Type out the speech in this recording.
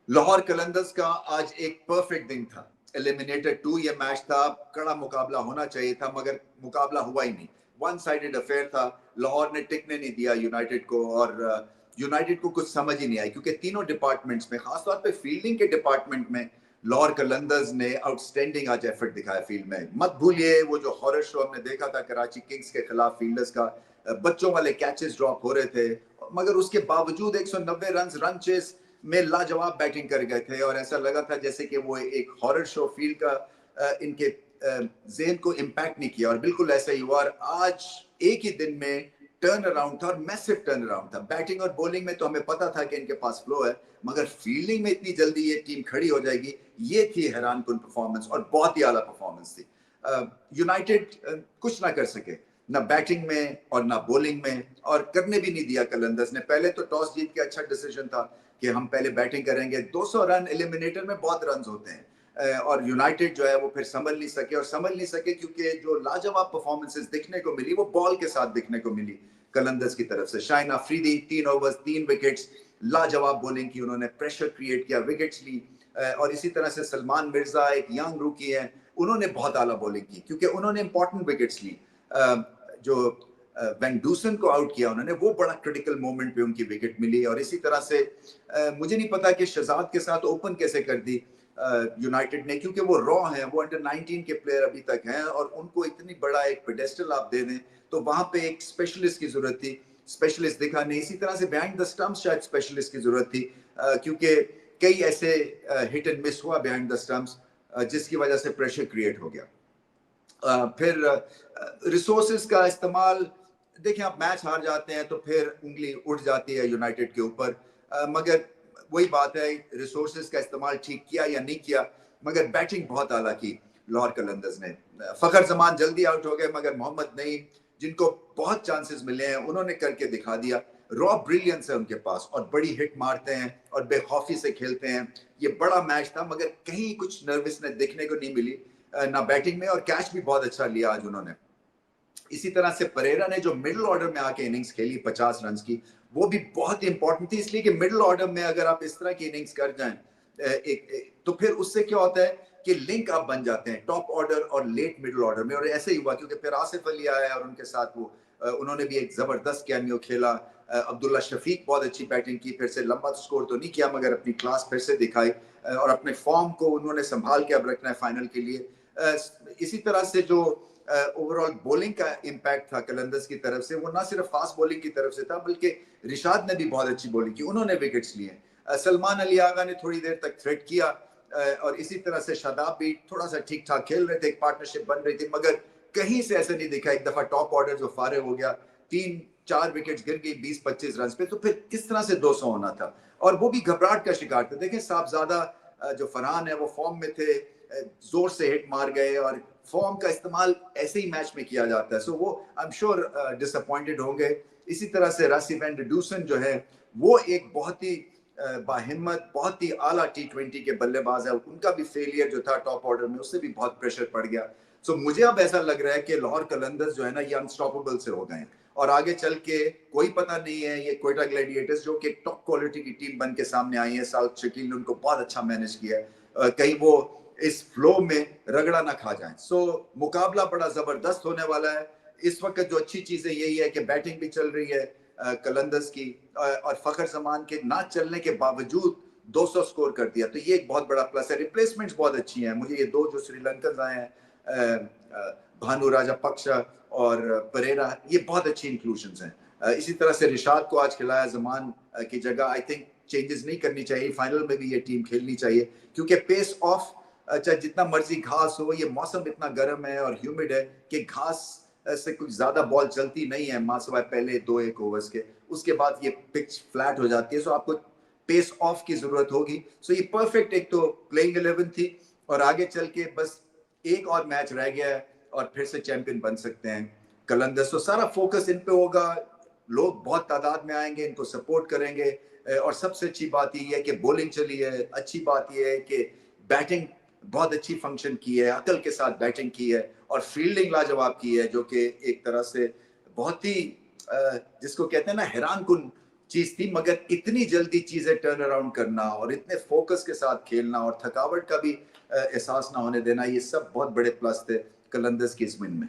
लाहौर कलंदर्स का आज एक परफेक्ट दिन था। एलिमिनेटर 2 ये मैच था, कड़ा मुकाबला होना चाहिए था मगर मुकाबला हुआ ही नहीं। वन साइडेड अफेयर था। लाहौर ने टिकने नहीं दिया यूनाइटेड को और यूनाइटेड को कुछ समझ ही नहीं आई क्योंकि तीनों डिपार्टमेंट्स में, खासतौर पे फील्डिंग के डिपार्टमेंट में लाहौर कलंदर्स ने आउटस्टैंडिंग आज एफर्ट दिखाया फील्ड में। मत भूलिए वो जो हॉरर शो हमने देखा था कराची किंग्स के खिलाफ फील्डर्स का, बच्चों वाले कैचेस ड्रॉप हो रहे थे मगर उसके बावजूद 190 रन चेस में लाजवाब बैटिंग कर गए थे और ऐसा लगा था जैसे कि वो एक हॉरर शो फील का इनके जेहन को इम्पैक्ट नहीं किया और बिल्कुल ऐसा ही हुआ। और आज एक ही दिन में टर्न अराउंड था और मैसिव टर्न अराउंड था। बैटिंग और बॉलिंग में तो हमें पता था कि इनके पास फ्लो है मगर फील्डिंग में इतनी जल्दी ये टीम खड़ी हो जाएगी, ये थी हैरान कुन परफॉर्मेंस और बहुत ही आला परफॉर्मेंस थी। यूनाइटेड कुछ ना कर सके, ना बैटिंग में और ना बॉलिंग में, और करने भी नहीं दिया कलंदर्स ने। पहले तो टॉस जीत के अच्छा डिसीजन था कि हम पहले बैटिंग करेंगे। 200 रन एलिमिनेटर में बहुत रन होते हैं और यूनाइटेड जो है वो फिर संभल नहीं सके क्योंकि जो लाजवाब परफॉर्मेंसेस दिखने को मिली वो बॉल के साथ दिखने को मिली कलंदर्स की तरफ से। शाइन अफरीदी 3 ओवर्स 3 विकेट्स, लाजवाब बॉलिंग की उन्होंने, प्रेशर क्रिएट किया, विकेट्स ली। और इसी तरह से सलमान मिर्जा एक यंग रूकी है, उन्होंने बहुत आला बॉलिंग की क्योंकि उन्होंने इंपॉर्टेंट विकेट्स ली। जो वैन डूसन को आउट किया उन्होंने, वो बड़ा क्रिटिकल मोमेंट पे उनकी विकेट मिली। और इसी तरह से मुझे नहीं पता कि शहजाद के साथ ओपन कैसे कर दी यूनाइटेड ने, क्योंकि वो रॉ हैं, वो अंडर 19 के प्लेयर अभी तक हैं और उनको इतनी बड़ा एक पेडेस्टल आप दे दें तो वहां पे एक स्पेशलिस्ट की जरूरत थी। स्पेशलिस्ट दिखा नहीं। इसी तरह से बिहाइंड द स्टंप्स शायद स्पेशलिस्ट की जरूरत थी क्योंकि कई ऐसे हिट एंड मिस हुआ बिहाइंड द स्टंप्स जिसकी वजह से प्रेशर क्रिएट हो गया। फिर रिसोर्सेज का इस्तेमाल, देखिए आप मैच हार जाते हैं तो फिर उंगली उठ जाती है यूनाइटेड के ऊपर, मगर वही बात है रिसोर्सेज का इस्तेमाल ठीक किया या नहीं किया, मगर बैटिंग बहुत आला की लाहौर कलंदर्स ने। फखर जमान जल्दी आउट हो गए मगर मोहम्मद नईम, जिनको बहुत चांसेस मिले हैं, उन्होंने करके दिखा दिया। रॉ ब्रिलियंस है उनके पास और बड़ी हिट मारते हैं और बेखौफी से खेलते हैं। ये बड़ा मैच था मगर कहीं कुछ नर्वसनेस देखने को नहीं मिली ना बैटिंग में, और कैच भी बहुत अच्छा लिया आज उन्होंने। इसी तरह से परेरा ने जो मिडिल ऑर्डर में आके इनिंग्स खेली 50 रन की, वो भी बहुत ही इंपॉर्टेंट थी, इसलिए कि मिडिल ऑर्डर में अगर आप इस तरह की इनिंग्स कर जाएं तो फिर उससे क्या होता है कि लिंक आप बन जाते हैं टॉप ऑर्डर और लेट मिडिल ऑर्डर में। और ऐसे ही हुआ क्योंकि फिर आसिफ अली आया और उनके साथ वो उन्होंने भी एक जबरदस्त कैमियो खेला। अब्दुल्ला शफीक बहुत अच्छी बैटिंग की, फिर से लंबा स्कोर तो नहीं किया मगर अपनी क्लास फिर से दिखाई और अपने फॉर्म को उन्होंने संभाल के अब रखना है फाइनल के लिए। इसी तरह से जो ओवरऑल बॉलिंग का इम्पैक्ट था कलंदर्स की तरफ से, वो ना सिर्फ फास्ट बॉलिंग की तरफ से था बल्कि रिशाद ने भी बहुत अच्छी बॉलिंग की, उन्होंने विकेट्स लिए। सलमान अली आगा ने थोड़ी देर तक थ्रेट किया और इसी तरह से शादाब भी थोड़ा सा ठीक ठाक खेल रहे थे, एक पार्टनरशिप बन रही थी, मगर कहीं से ऐसा नहीं दिखा। एक दफा टॉप ऑर्डर जो फारे हो गया, 3-4 विकेट्स गिर गई 20-25 रन पे, तो फिर किस तरह से 200 होना था। और वो भी घबराहट का शिकार थे। देखें साहबजादा जो फरहान है वो फॉर्म में थे, जोर से हिट मार गए और फॉर्म का इस्तेमाल ऐसे ही मैच में किया जाता है, सो वो आई एम श्योर डिसअपॉइंटेड होंगे। इसी तरह से रासी वैन डूसन जो है वो एक बहुत ही बाहिम्मत, बहुत ही आला T20 के बल्लेबाज है, उनका भी फेलियर जो था टॉप ऑर्डर में, उससे भी बहुत प्रेशर पड़ गया। सो मुझे अब ऐसा लग रहा है कि लाहौर कलंदर्स जो है ना ये अनस्टॉपेबल से हो गए हैं और आगे चल के कोई पता नहीं है। ये क्वेटा ग्लैडिएटर्स जो कि टॉप क्वालिटी की टीम बन के सामने आई है, साउथ शकील ने उनको बहुत अच्छा मैनेज किया है, कहीं वो इस फ्लो में रगड़ा ना खा जाए। सो मुकाबला बड़ा जबरदस्त होने वाला है। इस वक्त जो अच्छी चीजें यही है कि बैटिंग भी चल रही है कलंदर्स की और फखर जमान के ना चलने के बावजूद 200 स्कोर कर दिया, तो ये एक बहुत बड़ा प्लस है। रिप्लेसमेंट्स बहुत अच्छी हैं। मुझे ये दो जो श्रीलंकन आए हैं, भानु राजा पक्षा और परेरा, ये बहुत अच्छी इंक्लूजन हैं। इसी तरह से रिशाद को आज खिलाया जमान की जगह। आई थिंक चेंजेस नहीं करनी चाहिए, फाइनल में भी ये टीम खेलनी चाहिए क्योंकि पेस ऑफ, चाहे जितना मर्जी घास हो, ये मौसम इतना गर्म है और ह्यूमिड है कि घास से कुछ ज्यादा बॉल चलती नहीं है मासवाए पहले 2-1 ओवर्स के, उसके बाद ये पिच फ्लैट हो जाती है। सो आपको पेस ऑफ की जरूरत होगी। सो ये परफेक्ट एक तो प्लेइंग 11 थी और आगे चल के बस एक और मैच रह गया है और फिर से चैंपियन बन सकते हैं कलंदर्स। तो सारा फोकस इन पे होगा, लोग बहुत तादाद में आएंगे, इनको सपोर्ट करेंगे और सबसे अच्छी बात ये है कि बॉलिंग चली है। अच्छी बात ये है कि बैटिंग बहुत अच्छी फंक्शन की है, अकल के साथ बैटिंग की है और फील्डिंग लाजवाब की है, जो कि एक तरह से बहुत ही जिसको कहते हैं ना हैरान कुन चीज थी, मगर इतनी जल्दी चीजें टर्न अराउंड करना और इतने फोकस के साथ खेलना और थकावट का भी एहसास ना होने देना, ये सब बहुत बड़े प्लस थे कलंदर्स की इस विन में।